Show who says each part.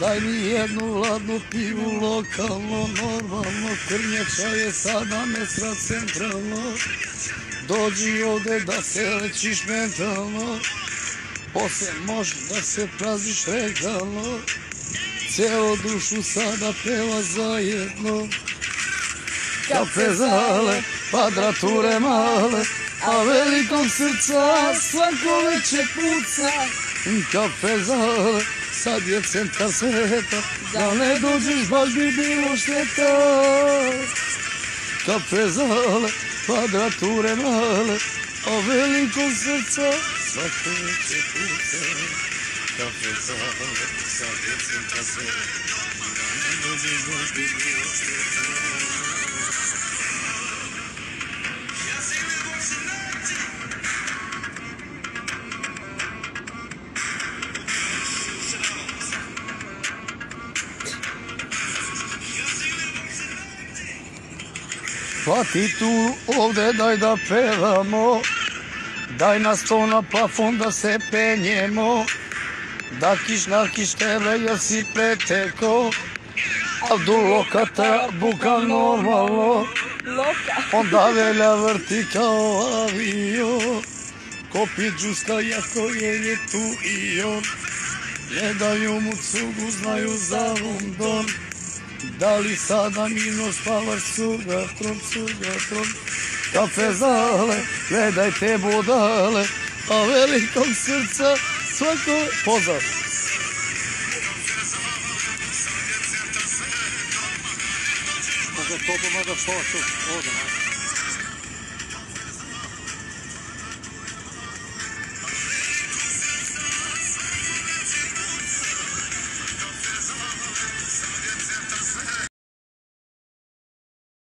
Speaker 1: Daj mi jednu ladnu pivu, lokalno, normalno, krnjača je sada mesra centralno. Dođi ovde da se lečiš mentalno, posle može da se praziš regalno. Ceo dušu sada peva zajedno. Kafe zale, kvadrature male, a velikog srca svako veče puca. Kafe zale, sad je centar sveta, da ne dođeš baš bi bilo šteta. Kafe zale, kvadrature male, a velikog srca svako veče puca. Kafe zale, sad je centar sveta, da ne dođeš baš bi bilo šteta. Plati tu ovde, daj da pevamo, daj na sto na plafon da se penjemo. Da kiš na kiš tebe jer si preteko, a do lokata buka normalno. Onda velja vrti kao avion, kopi džuska jako jer je tu i on. Gledaju mu cugu, znaju za London. Da li sada mirno spavaš sugatrom, sugatrom. Kafe zale, gledajte budale, a velikog srca svako pozdrav. Možda to pomaga što ovdje.